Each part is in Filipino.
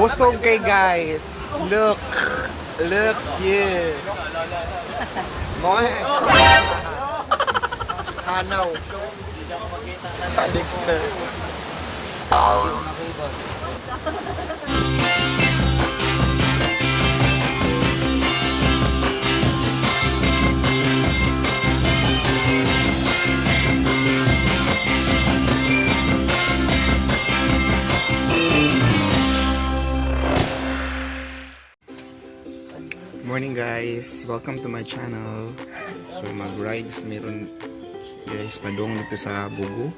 Busog kay guys. Look. Look, yeah. Moe. Hanaw. Dexter. Morning guys, welcome to my channel. So mag-rides meron guys padong dito sa Bogo.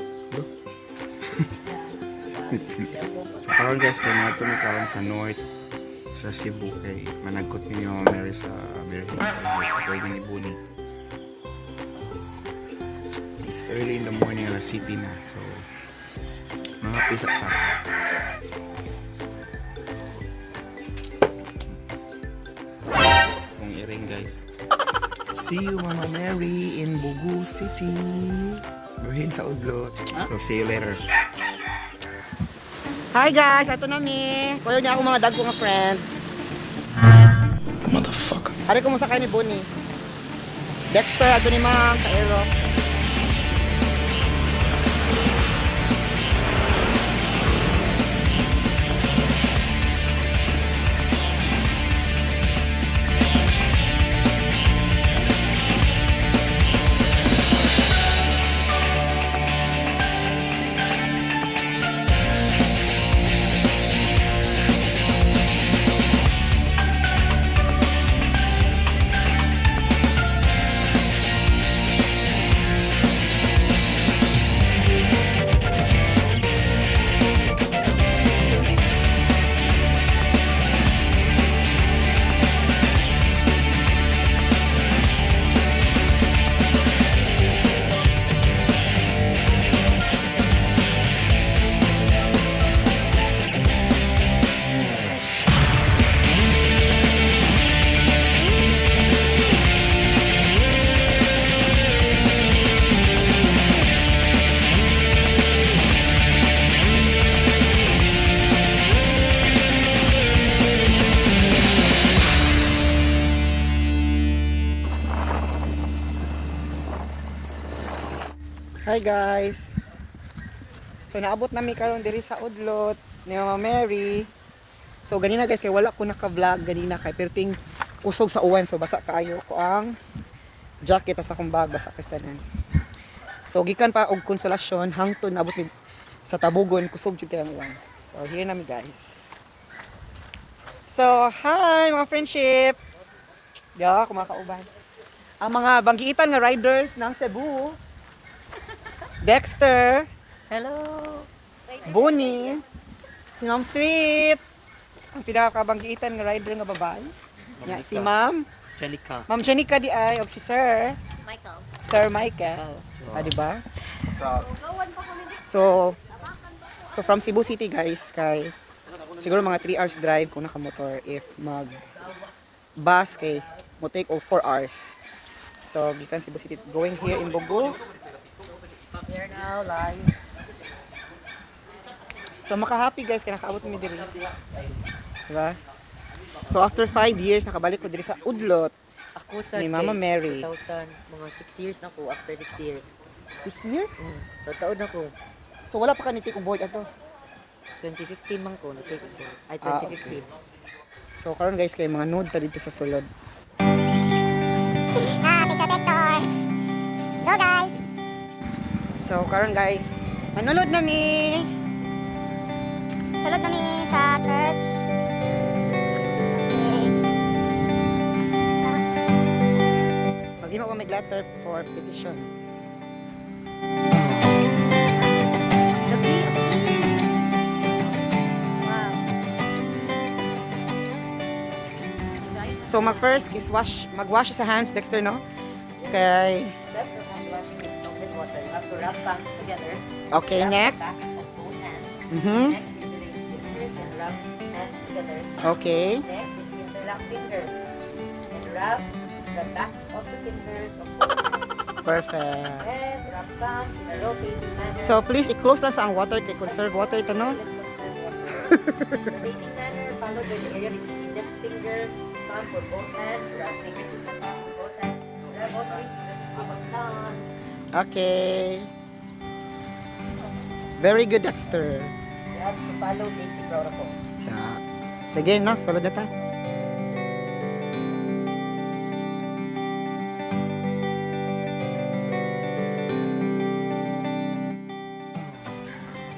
So karon guys kay nato mi karon sa north sa Cebu kay managkot ninyo Mary sa Berries kay ni Buni. It's early in the morning alas city na. So mga pisa pa. Guys. See you Mama Mary in Bogo City. We're here sa Odlot. So see you later. Hi guys, ato na mi. Kuya niya ako mga dagko nga friends. Motherfucker. Ari ko mo sakay ni Bonnie. Dexter ato ni Mang Kaayo. Hi guys. So naabot nami karon diri sa Odlot ni Mama Mary. So ganina guys kay wala ko naka-vlog ganina kay perting kusog sa uwan so basa kaayo ko ang jacket sa akong bag basa kastanan. So gikan pa og konsolasyon hangtod naabot ni sa tabugon kusog jud kay ang uwan. So here nami guys. So hi mga friendship. Ya, kumakauban. Ang mga banggiitan nga riders ng Cebu. Dexter. Hello. Bonnie. Si Ma'am Sweet. Ang pinakabanggiitan ng rider nga babae. Ya, si Ma'am Jenica. Ma'am Jenica di ay og si Sir Michael. Sir Michael. Di ba? So from Cebu City guys kay siguro mga 3 hours drive kung naka-motor if mag bus kay mo take og 4 hours. So gikan Cebu City going here in Bogo. We are now live. So maka-happy guys kaya nakaabot mi diri. Diba? So after 5 years nakabalik ko diri sa Odlot. Ako sa ni Mama Mary. 2000, mga 6 years na ko after 6 years. 6 years? Taon na ko. So wala pa ka ni take board ato. 2015 man ko na-take ko. Ay 2015. Okay. So karon guys kay mga nude ta dito sa sulod. Picture. Go guys. So karon guys, manulod na mi. Sulod na mi sa church. Okay. Maghimo ko may letter for petition. So mag-first is mag-wash sa hands, Dexter, no? Okay. Steps of hand washing with soap and water. You have to rub palms together. Okay, Rub next. the back of both hands. Mhm. Next is to raise fingers and rub hands together. Okay. Next is to interlock fingers and rub the back of the fingers of both hands. Perfect. And rub palm in a rotating manner. So please i-close lang sa ang water kay conserve water ito, no? Let's conserve water. Rotating manner, palm for both hands. Rub fingers sa palm for both hands. Rub both wrists. Down. Okay. Very good, Dexter. You have to follow safety protocols. Yeah. Sige, no? Salud na tayo.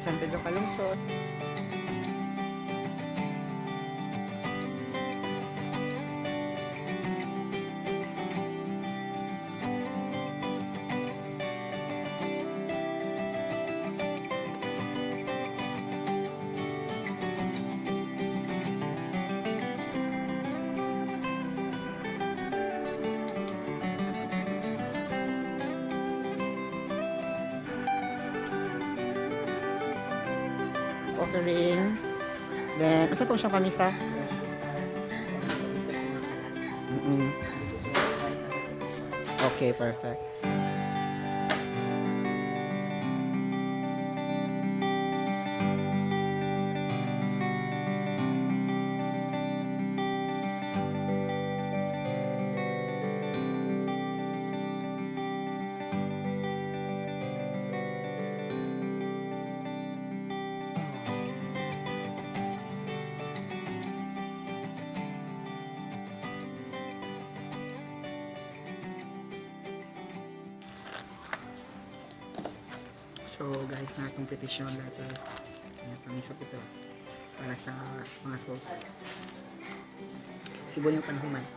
San Pedro Calungsod. Offering. Then, asa itong siyang kamisa? Okay, perfect. So guys, na itong petition letter. Pamisap ito para sa mga sauce. Cebu yung panhuman.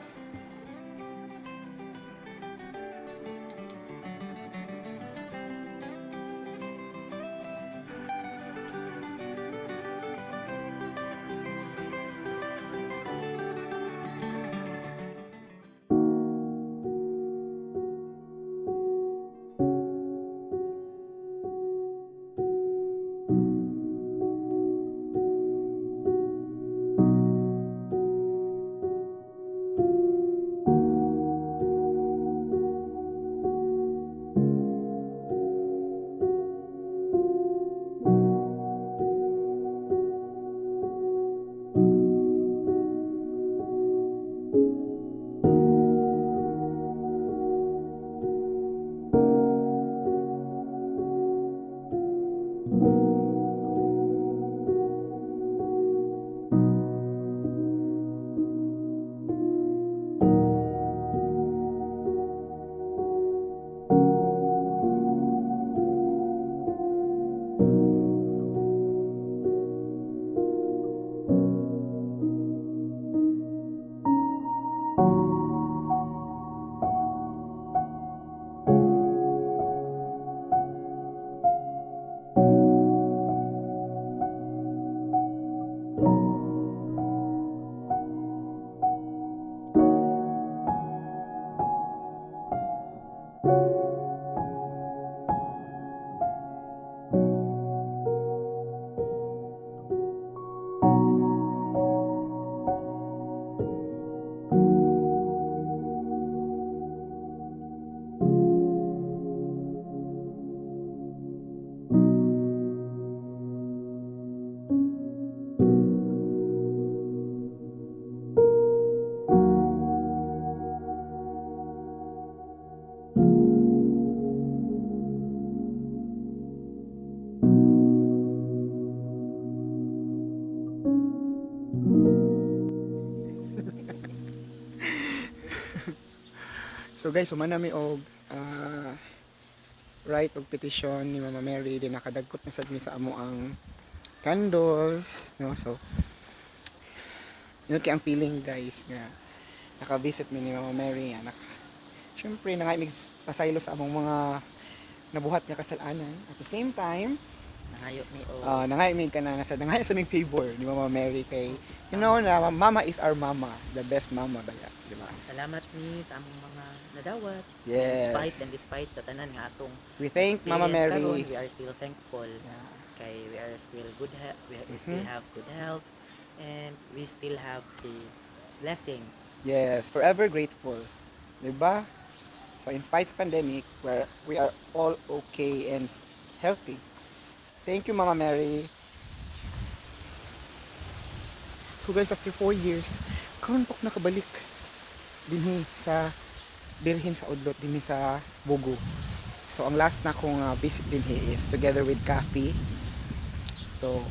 So guys, humanami og right og petition ni Mama Mary, din nakadagkot na sad mi sa amo ang candles, no? So yun kay ang feeling guys nga naka-visit mi ni Mama Mary nga syempre nangaimig pasaylo sa among mga nabuhat nga kasalanan. At the same time, Nangayo ni o. nangaimig ka na nasa nangayo sa ning favor ni Mama Mary kay you know na mama is our mama, the best mama ba ya, di ba? Salamat ni sa among mga nadawat. Yes. Despite sa tanan nga atong We thank Mama experience Mary. karon, we are still thankful. Yeah. Kay we are still good we still have good health and we still have the blessings. Yes, forever grateful. Diba? So in spite of pandemic, we are all okay and healthy. Thank you, Mama Mary. So guys, after 4 years, karon po nakabalik. dinhi sa birhin sa Odlot dinhi sa Bogo. So ang last na kong visit dinhi is together with Kathy. So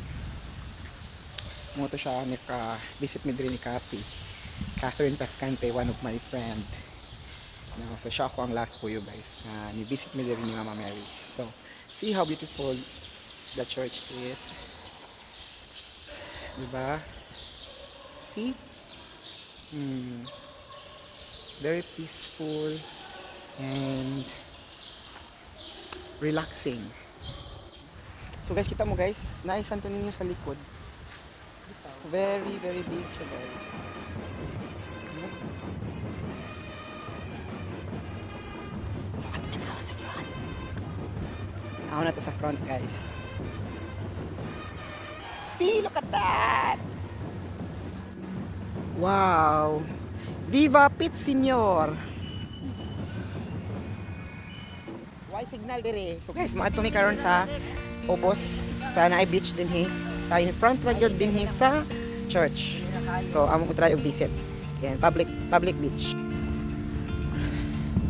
mo to siya visit mi diri ni Kathy. Catherine Pascante, one of my friend. No, so siya ako ang last ko you guys na ni-visit mi diri ni Mama Mary. So see how beautiful the church is. Diba? See? Very peaceful and relaxing. So guys, kita mo guys, naisan to ninyo sa likod. Very, very big siya guys. So, ato na ako sa likod. Ako na to sa front guys. See, look at that! Wow! Viva Pit Senor! Why signal dire? So guys, maato mi karon sa Obos sa Naay Beach din he. Sa in front ra gyud din he sa church. So amo ko try og visit. Yan, public beach.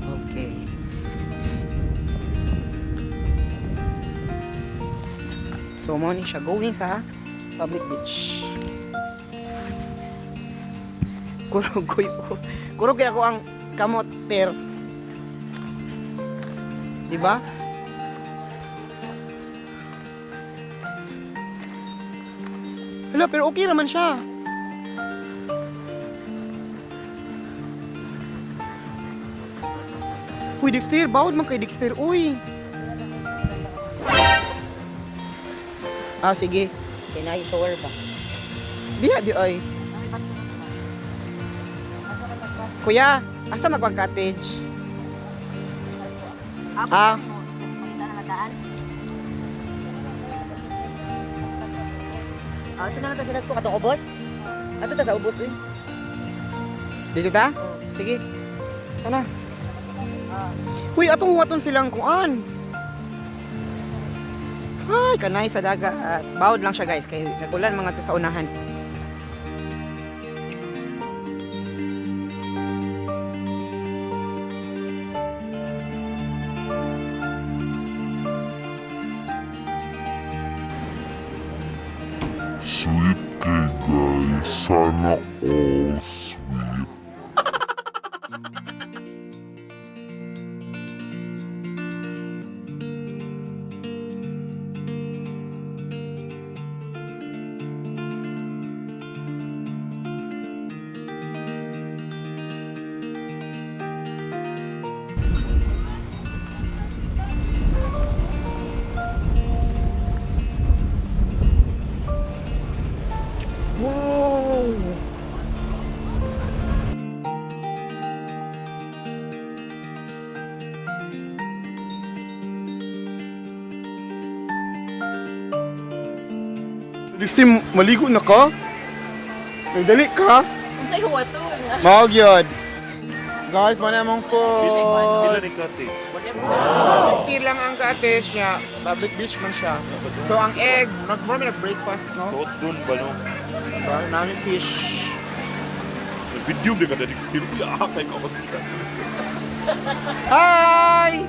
Okay. So mo ni siya going sa public beach. Kurog ako ang kamot ter. Diba? Hala, pero okay naman siya. Uy, Dexter, bawod man kay Dexter, uy. Ah, sige. Kinahi shower ba? Di ay. Kuya, asa magpag-cottage? Ah. Ito na lang sila ko katong ubos. Ato ta sa ubos eh. Dito ta? Sige. Ano? Uy, atong huwaton silang kuan. Ay, kanay sa dagat. Bawod lang siya guys, kay nagulan mga to sa unahan. Sweet kay guys, sana all sweet. Wow! Listi, maligo na ka? Nagdali ka? Ang sa'yo wato nga. Mawag yun. Guys, mana mong food. Pila ni cottage. 50 lang ang cottage niya. Public beach man siya. So, ang egg, marami nag-breakfast, no? So, dun ba no? Diba? Namin fish. Video din ka na still. Kay ko makita. Hi!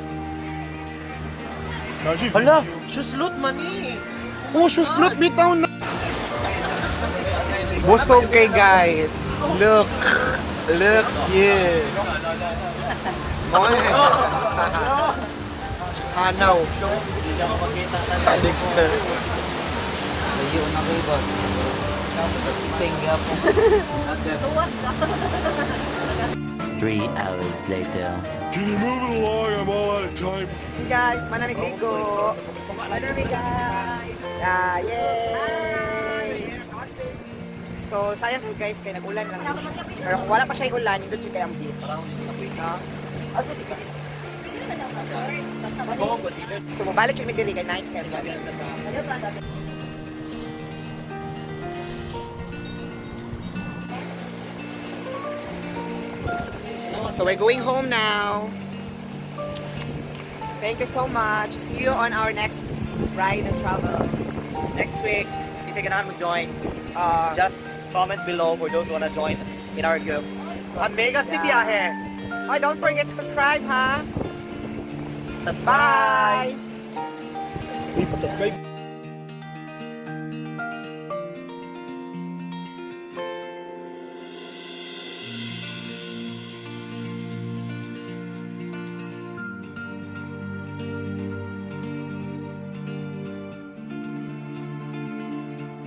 Hala, shoeslot man eh. Oh, shoeslot bitaw na. Busog kay guys. Look. Look, yeah. Oy. Hanaw. Dexter. Ayo na kayo ba? Ipeng gihapon. 3 hours later. Can you move it along? I'm all out of time. Guys, manamig ligo. Manamig guys. Yeah, yay! So, sayang po guys, kaya nag-ulan lang. Pero kung wala pa siya yung ulan, doon siya kaya ang beach. So, mabalik siya may diri kay nice kaya. So, we're going home now. Thank you so much. See you on our next ride and travel. Next week, if you cannot join, just comment below for those who want to join in our group. Amigas ni biyahe. Ay, don't forget to subscribe, ha? Bye! Please subscribe.